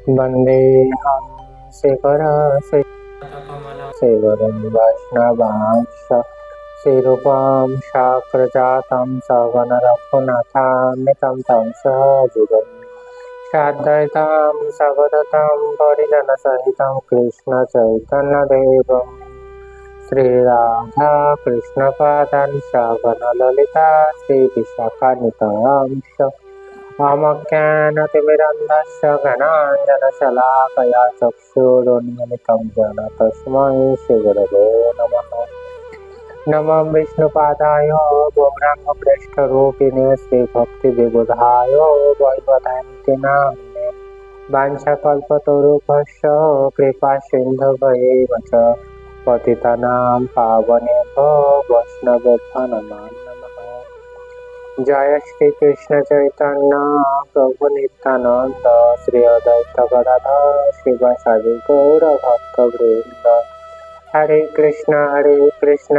वन्देऽहं शिखरं वैष्णवांश श्रीरूपं शाक्रजातं सवनरघुनाथान्वितं तं सजीवम् साद्वैतं सवदतं परिजनसहितं कृष्णचैतन्यदेवं श्रीराधा कृष्णपादान् सवनललिता श्रीविशाखान्वितांश आमज्ञानतिमिरन्धस्य घनाञ्जनशलाकया चक्षुरुन्मिलितं येन तस्मै श्रीगुरवे नमः। नमो विष्णुपादाय गौराङ्गप्रेष्ठरूपिणे श्रीभक्तिविबुधाय वैवदन्ति नाम्ने वाञ्छाकल्पतरुभ्यश्च कृपासिन्धुभ्येव च पतितानां पावनेभ्यो वैष्णवेभ्यो नमो नमः। जय श्री कृष्ण चैतन्य प्रभु नित्यानंद श्री अद्वैत गदाधर शिवासादि गौर भक्त वृंद। हरे कृष्ण कृष्ण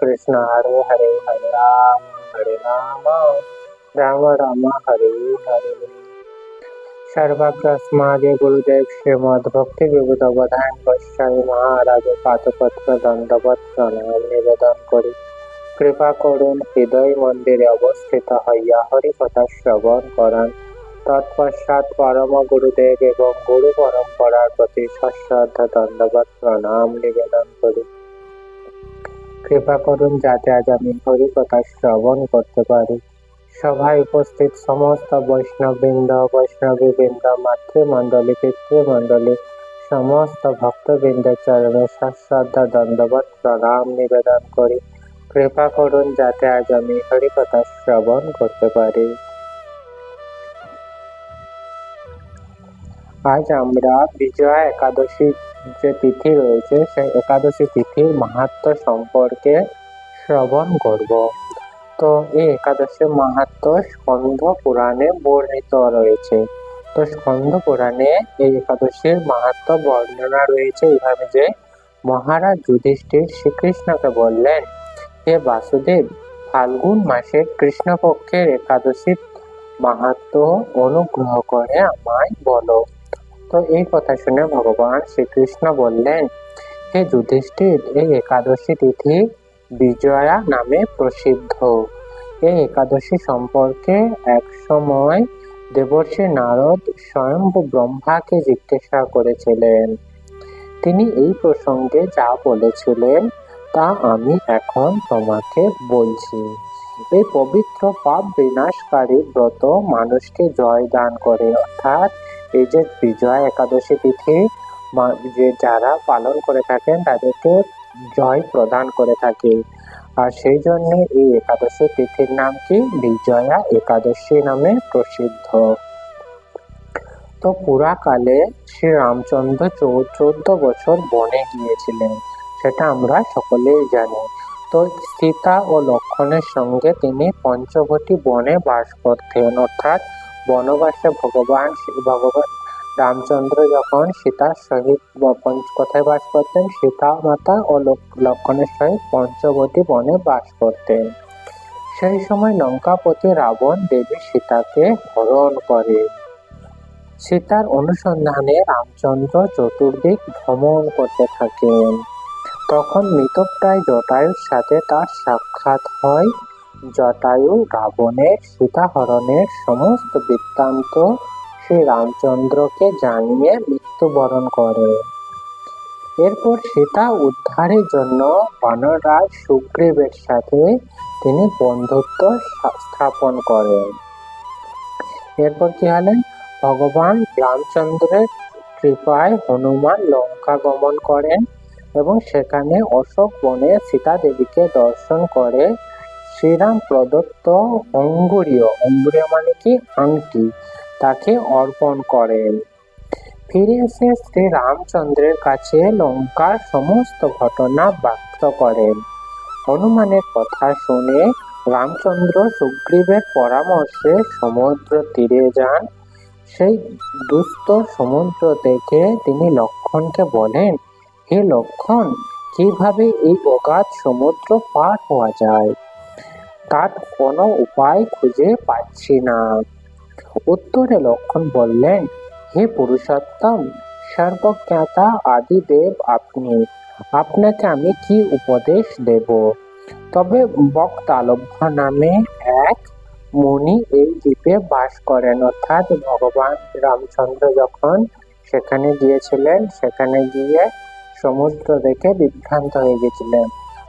कृष्ण हरे हरे हरे राम राम राम हरे हरे। सर्वज्ञस्मादि गुरुदेव श्रीमद् भक्ति विबुध अवधान गोस्वामी महाराज पादपत्र दंडवत प्रणाम निवेदन करी कृपा করুন হৃদয় মন্দিরে অবস্থিত হইয়া হরিকথা শ্রবণ করান। তৎপশ্চাৎ পরম গুরুদেব এবং গুরু পরম্পরার প্রতি সশ্রদ্ধা দণ্ডবত প্রণাম নিবেদন করি। কৃপা করুন যাতে আজ আমি হরিকথা শ্রবণ করতে পারি। সভায় উপস্থিত সমস্ত বৈষ্ণববৃন্দ বৈষ্ণবীবৃন্দ মাতৃমণ্ডলী পিতৃমণ্ডলী সমস্ত ভক্তবৃন্দের চরণে সশ্রদ্ধা দণ্ডবত প্রণাম নিবেদন করি। কৃপা করুন যাতে আজ আমি হরিকথা শ্রবণ করতে পারি। আজ আমরা বিজয়া একাদশী যে তিথি রয়েছে সেই একাদশী তিথির মাহাত্ম্য সম্পর্কে শ্রবণ করব। তো এই একাদশীর মাহাত্ম্য স্কন্দ পুরাণে বর্ণিত রয়েছে। তো স্কন্দ পুরাণে এই একাদশীর মাহাত্ম্য বর্ণনা রয়েছে এইভাবে যে মহারাজ যুধিষ্ঠির শ্রীকৃষ্ণকে বললেন, হে বাসুদেব, ফাল্গুন মাসের কৃষ্ণপক্ষের একাদশীর মাহাত্ম্য অনুগ্রহ করে আমায় বলো। তো এই কথা শুনে ভগবান শ্রীকৃষ্ণ বললেন, হে যুধিষ্ঠির, এই একাদশী তিথি বিজয়া নামে প্রসিদ্ধ। এই একাদশী সম্পর্কে এক সময় দেবর্ষি নারদ স্বয়ম্ভু ব্রহ্মাকে জিজ্ঞাসা করেছিলেন। তিনি এই প্রসঙ্গে যা বলেছিলেন তা আমি এখন তোমাকে বলছি। এই পবিত্র পাপ বিনাশকারী ব্রত মানুষকে জয় দান করে, অর্থাৎ এই যে বিজয়া একাদশী তিথি যে যারা পালন করে থাকেন তাদেরকে জয় প্রদান করে থাকে। আর সেই জন্য এই একাদশী তিথির নাম কি বিজয়া একাদশী নামে প্রসিদ্ধ। তো পুরাকালে শ্রী রামচন্দ্র 14 বছর বনে গিয়েছিলেন, সেটা আমরা সকলেই জানি। তো সীতা ও লক্ষ্মণের সঙ্গে তিনি পঞ্চবটী বনে বাস করতেন, অর্থাৎ বনবাসে ভগবান রামচন্দ্র যখন সীতার সহিত কোথায় বাস করতেন, সীতা মাতা ও লক্ষ্মণের সহিত পঞ্চবটী বনে বাস করতেন। সেই সময় লঙ্কাপতি রাবণ দেবী সীতাকে হরণ করে। সীতার অনুসন্ধানে রামচন্দ্র চতুর্দিক ভ্রমণ করতে থাকেন। তখন মৃতপ্রায় জটায়ুর সাথে তার সাক্ষাৎ হয়। জটায়ু রাবণের সীতাহরণের সমস্ত বৃত্তান্ত শ্রী রামচন্দ্রকে জানিয়ে মৃত্যুবরণ করে। এরপর সীতা উদ্ধারের জন্য বানররাজ সুগ্রীবের সাথে তিনি বন্ধুত্ব স্থাপন করেন। এরপর কি হলেন, ভগবান রামচন্দ্রের কৃপায় হনুমান লঙ্কা গমন করেন এবং সেখানে অশোক বনে সীতা দেবীকে দর্শন করে শ্রীরাম প্রদত্ত অঙ্গুরীয় মানে কি আংটি তাকে অর্পণ করেন। ফিরে এসে শ্রী রামচন্দ্রের কাছে লঙ্কার সমস্ত ঘটনা ব্যক্ত করেন। হনুমানের কথা শুনে রামচন্দ্র সুগ্রীবের পরামর্শে সমুদ্র তীরে যান। সেই দুস্তর সমুদ্র দেখে তিনি লক্ষ্মণকে বলেন, হে লক্ষ্মণ, কিভাবে এই অগাধ সমুদ্র পার হওয়া যায়, তার কোনো উপায় খুঁজে পাচ্ছি না। উত্তরে লক্ষ্মণ বললেন, হে পুরুষোত্তম, সর্বজ্ঞাতা আদিদেব আপনি, আপনাকে আমি কি উপদেশ দেব? তবে বক্তালভ্য নামে এক মুনি এই দ্বীপে বাস করেন। অর্থাৎ ভগবান রামচন্দ্র যখন সেখানে গিয়েছিলেন, সেখানে গিয়ে সমুদ্র দেখে বিভ্রান্ত হয়ে গেছিলেন।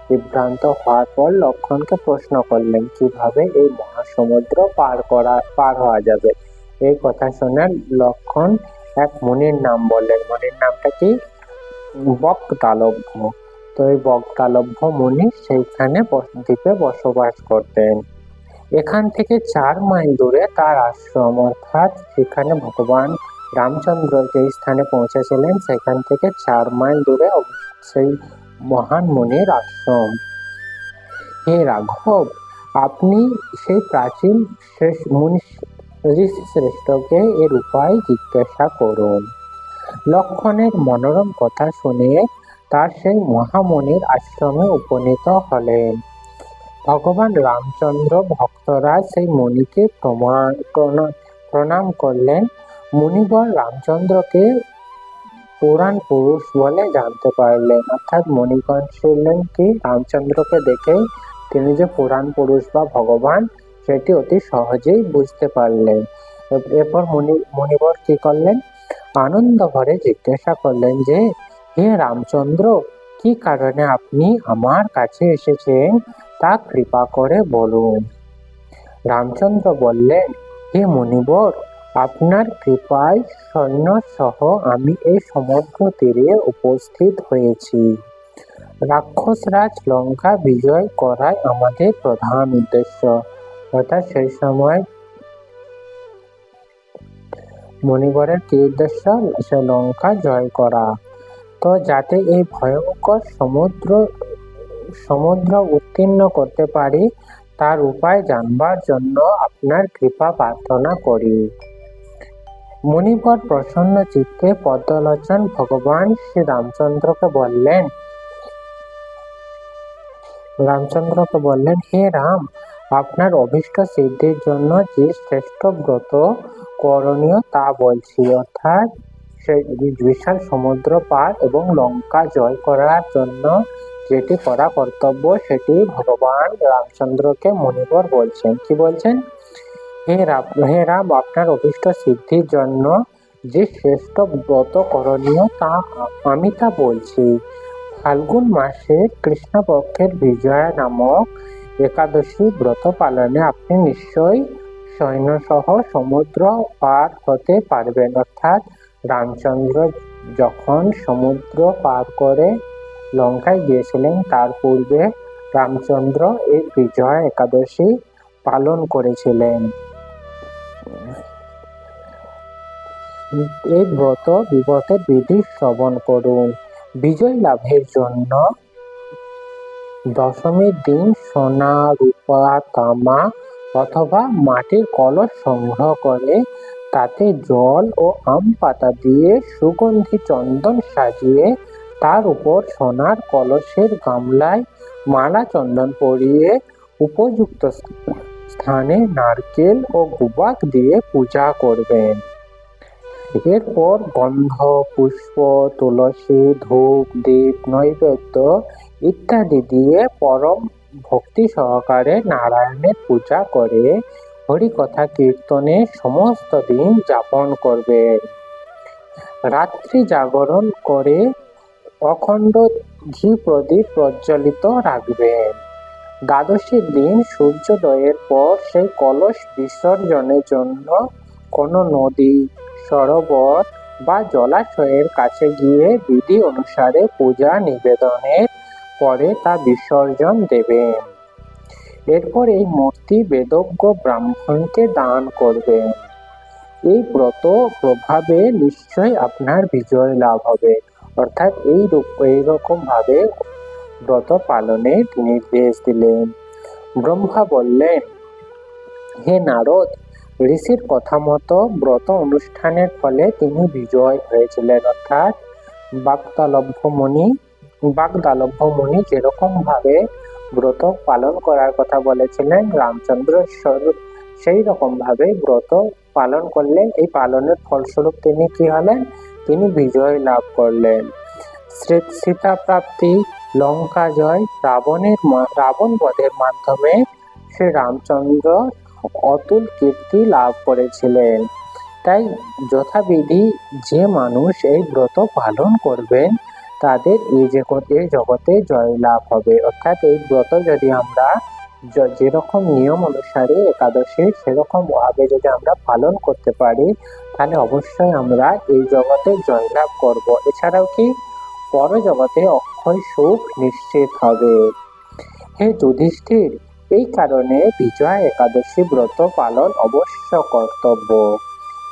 বিভ্রান্ত হওয়ার পর লক্ষ্মণকে প্রশ্ন করলেন কিভাবে এই মহাসমুদ্র পার হওয়া যাবে। এই কথা শুনে লক্ষ্মণ এক মুনির নাম বললেন। মুনির নামটা কি? বক্তালভ্য। তো এই বক্তালভ্য মুনি সেইখানে দ্বীপে বসবাস করতেন। এখান থেকে 4 মাইল দূরে তার আশ্রম। অর্থাৎ সেখানে ভগবান রামচন্দ্র যে স্থানে পৌঁছেছিলেন সেখান থেকে 4 মাইল দূরে সেই মহান মুনির আশ্রম। হে রাঘব, আপনি সেই প্রাচীন মুনি ঋষি শ্রেষ্ঠকে এর উপায় জিজ্ঞাসা করুন। লক্ষ্মণের মনোরম কথা শুনে তার সেই মহামুনির আশ্রমে উপনীত হলেন। ভগবান রামচন্দ্র ভক্তরা সেই মুনিকে প্রণাম করলেন। মুনিবর রামচন্দ্রকে পুরাণ পুরুষ বলে জানতে পারলেন। অর্থাৎ মুনিগণ ছিলেন কি রামচন্দ্রকে দেখে তিনি যে পুরাণ পুরুষ বা ভগবান সেটি অতি সহজেই বুঝতে পারলেন। এরপর মুনিবর কি করলেন? আনন্দ ভরে জিজ্ঞাসা করলেন যে হে রামচন্দ্র, কি কারণে আপনি আমার কাছে এসেছেন তা কৃপা করে বলুন। রামচন্দ্র বললেন, হে মুনিবর, আপনার কৃপায় সৈন্য সহ আমি এই সমুদ্র তীরে উপস্থিত হয়েছি। রাক্ষসরাজ লঙ্কা বিজয় করাই আমাদের প্রধান উদ্দেশ্য। অর্থাৎ সেই সময় মুনিবরের কি উদ্দেশ্য? সে লঙ্কা জয় করা। তো যাতে এই ভয়ঙ্কর সমুদ্র উত্তীর্ণ করতে পারি তার উপায় জানবার জন্য আপনার কৃপা প্রার্থনা করি। মুনিবর প্রসন্ন চিত্তে পদ্মলোচন ভগবান শ্রী রামচন্দ্রকে বললেন, হে রাম, আপনার অভীষ্ট সিদ্ধির জন্য যে শ্রেষ্ঠ ব্রত করণীয় তা বলছি। অর্থাৎ সেই বিশাল সমুদ্র পার এবং লঙ্কা জয় করার জন্য যেটি করা কর্তব্য সেটি ভগবান রামচন্দ্রকে মুনিবর বলছেন। কি বলছেন? হে রাম, আপনার অভীষ্ট সিদ্ধির জন্য যে শ্রেষ্ঠ ব্রত করণীয় আমি তা বলছি। ফাল্গুন মাসের কৃষ্ণপক্ষের বিজয়া নামক একাদশী ব্রত পালনে আপনি নিশ্চয়ই সৈন্যসহ সমুদ্র পার হতে পারবেন। অর্থাৎ রামচন্দ্র যখন সমুদ্র পার করে লঙ্কায় গিয়েছিলেন তার পূর্বে রামচন্দ্র এই বিজয়া একাদশী পালন করেছিলেন। এই ব্রতের বিধি শ্রবণ করুন। বিজয় লাভের জন্য দশমীর দিন সোনা, রূপা, তামা অথবা মাটির কলস সংগ্রহ করে তাতে জল ও আম পাতা দিয়ে সুগন্ধি চন্দন সাজিয়ে তার উপর সোনার কলসের গামলায় মালা চন্দন পরিয়ে উপযুক্ত স্থানে নারকেল ও গুবাক দিয়ে পূজা করবেন। এরপর গন্ধ, পুষ্প, তুলসী, ধূপ, দীপ, নৈবেদ্য ইত্যাদি দিয়ে পরম ভক্তি সহকারে নারায়ণের পূজা করে হরিকথা কীর্তনে সমস্ত দিন যাপন করবে। রাত্রি জাগরণ করে অখণ্ড ঘি প্রদীপ প্রজ্বলিত রাখবেন। দ্বাদশীর দিন সূর্যোদয়ের পর সেই কলস বিসর্জনের জন্য কোনো নদী, সরোবর বা জলাশয়ের কাছে গিয়ে বিধি অনুসারে পূজা নিবেদনের পরে তা বিসর্জন দেবেন। এরপর এই মূর্তি বেদজ্ঞ ব্রাহ্মণকে দান করবেন। এই ব্রত প্রভাবে নিশ্চয় আপনার বিজয় লাভ হবে। অর্থাৎ এইরকম ভাবে ব্রত পালনের নির্দেশ দিলেন। ব্রহ্মা বললেন, হে নারদ, ঋষির কথা মতো ব্রত অনুষ্ঠানের ফলে তিনি বিজয় হয়েছিলেন। অর্থাৎ বাগদালভ্য মুনি যেরকম ভাবে ব্রত পালন করার কথা বলেছিলেন, রামচন্দ্র সেই রকম ভাবে ব্রত পালন করলেন। এই পালনের ফলস্বরূপ তিনি কি হলেন? তিনি বিজয় লাভ করলেন। সীতা প্রাপ্তি, লঙ্কা জয়, রাবণ বধের মাধ্যমে শ্রী রামচন্দ্র অতুল কীর্তি লাভ করেছিলেন। তাই যথাবিধি যে মানুষ এই ব্রত পালন করবেন তাদের এই জগতে জয়লাভ হবে। অর্থাৎ এই ব্রত যদি আমরা যেরকম নিয়ম অনুসারে একাদশী সেরকম ভাবে যদি আমরা পালন করতে পারি তাহলে অবশ্যই আমরা এই জগতে জয়লাভ করব। এছাড়াও কি পরজগতে অক্ষয় সুখ নিশ্চিত হবে। হে যুধিষ্ঠির, এই কারণে বিজয়া একাদশী ব্রত পালন অবশ্য কর্তব্য।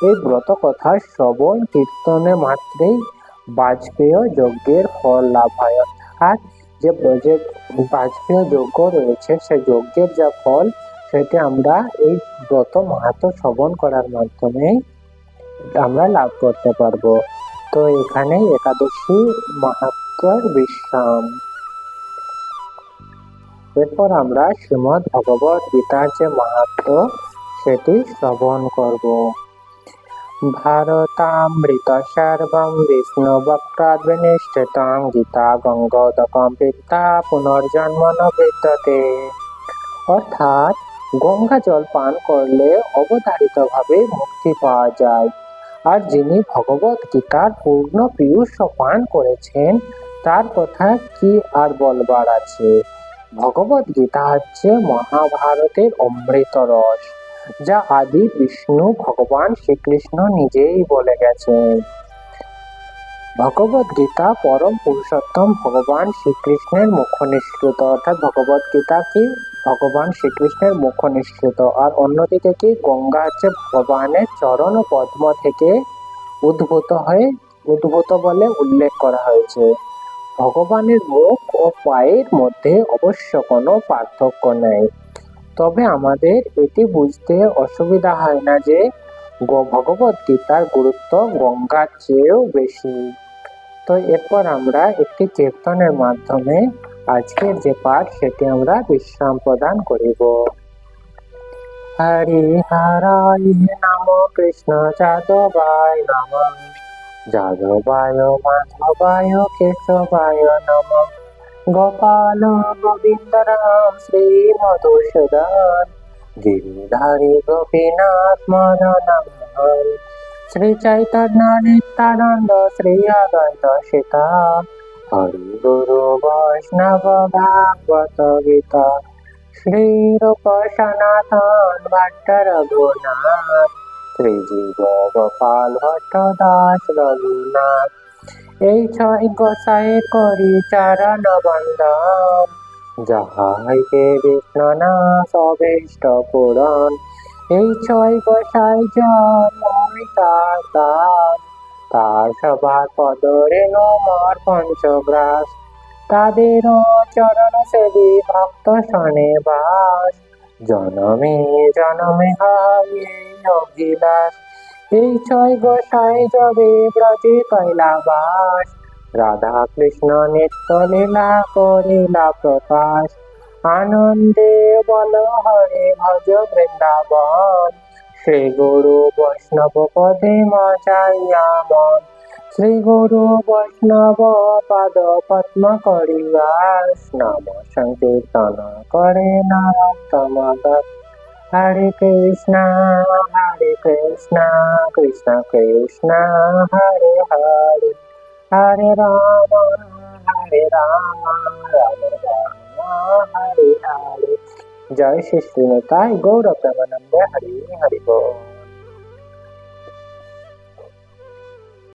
এই ব্রত কথা শ্রবণ কীর্তনে মাত্রেই বাজপেয় যজ্ঞের ফল লাভ হয়। অর্থাৎ যে বাজপেয় যজ্ঞ রয়েছে সে যজ্ঞের যা ফল সেটি আমরা এই ব্রত মাহাত্ম্য শ্রবণ করার মাধ্যমে আমরা লাভ করতে পারবো। তো এখানে একাদশী মাহাত্ম্যের বিশ্রাম। এরপর আমরা শ্রীমদ্ ভগবত গীতার যে মাহাত্ম্য সেটি শ্রবণ করব। ভারতামৃত সর্বং বিষ্ণু বক্রাদ বিনিষ্ঠিতং গীতা গঙ্গোদকং পিতা পুনর্জন্ম ন বিদ্যতে। অর্থাৎ গঙ্গা জল পান করলে অবধারিত ভাবে মুক্তি পাওয়া যায়। আর যিনি ভগবত গীতার পূর্ণ পীয়ূষ পান করেছেন তার কথা কি আর বলবার আছে। ভগবত গীতা হচ্ছে মহাভারতের অমৃত রস, যা আদি বিষ্ণু ভগবান শ্রীকৃষ্ণ নিজেই বলে গেছেন। ভগবত গীতা পরম পুরুষোত্তম ভগবান শ্রীকৃষ্ণের মুখ নিঃসৃত। অর্থাৎ ভগবত গীতা কি ভগবান শ্রীকৃষ্ণের মুখ নিঃসৃত। আর অন্যদিকে কি গঙ্গা হচ্ছে ভগবানের চরণ পদ্ম থেকে উদ্ভূত বলে উল্লেখ করা হয়েছে। ভগবানের মুখ ও পায়ের মধ্যে অবশ্য কোনো পার্থক্য নেই। তবে আমাদের এটি বুঝতে অসুবিধা হয় না যে ভগবত গীতার গুরুত্ব গঙ্গার চেয়েও বেশি। তো এরপর আমরা একটি কীর্তনের মাধ্যমে আজকের যে পাঠ সেটি আমরা বিশ্রাম প্রদান করিব। হরি হরায় নম কৃষ্ণ যাদবায় নম, যাদবায় মাধবায় কেশবায় নম, গোপাল গোবিন্দ রাম শ্রী মধুসূদন, গিরিধারী গোপীনাথ মদন মোহন, শ্রী চৈতন্য নিত্যানন্দ শ্রী অদ্বৈত সীতা, হরি গুরু বৈষ্ণব ভাগবত গীতা, শ্রী রূপ সনাতন ভট্ট রঘুনাথ, শ্রী জীব গোপাল ভট্ট দাস রঘুনাথ। এই ছয় গোসাই করি চরণ বন্দন, যাহা হইতে বিষ্ণু নাথ অভীষ্ট পূরণ। এই ছয় গোসাই জয় তার সবার পদরে নমর পঞ্চগ্রাস, তাদের চরণ সেবী ভক্ত শনে বাস, জনমে জনমে হয় অভিলাষ। এই ছয় গোসাই যবে ব্রজে কৈলাবাস, রাধা কৃষ্ণ নিত্য লীলা করিলা প্রকাশ, আনন্দে বল হরে ভজ বৃন্দাবন, শ্রী গুরু বৈষ্ণব পদে মজাইয়া মন, শ্রী গুরু বৈষ্ণব পাদ পদ্ম করিবাস, নাম সংকীর্তন করে নরোত্তম দাস। হরে কৃষ্ণ কৃষ্ণ কৃষ্ণ হরে হরে, হরে রাম রাম রাম হরে হরে। জয় শ্রী শ্রীনিতাই গৌর প্রেমানন্দে। হরি হরি বল।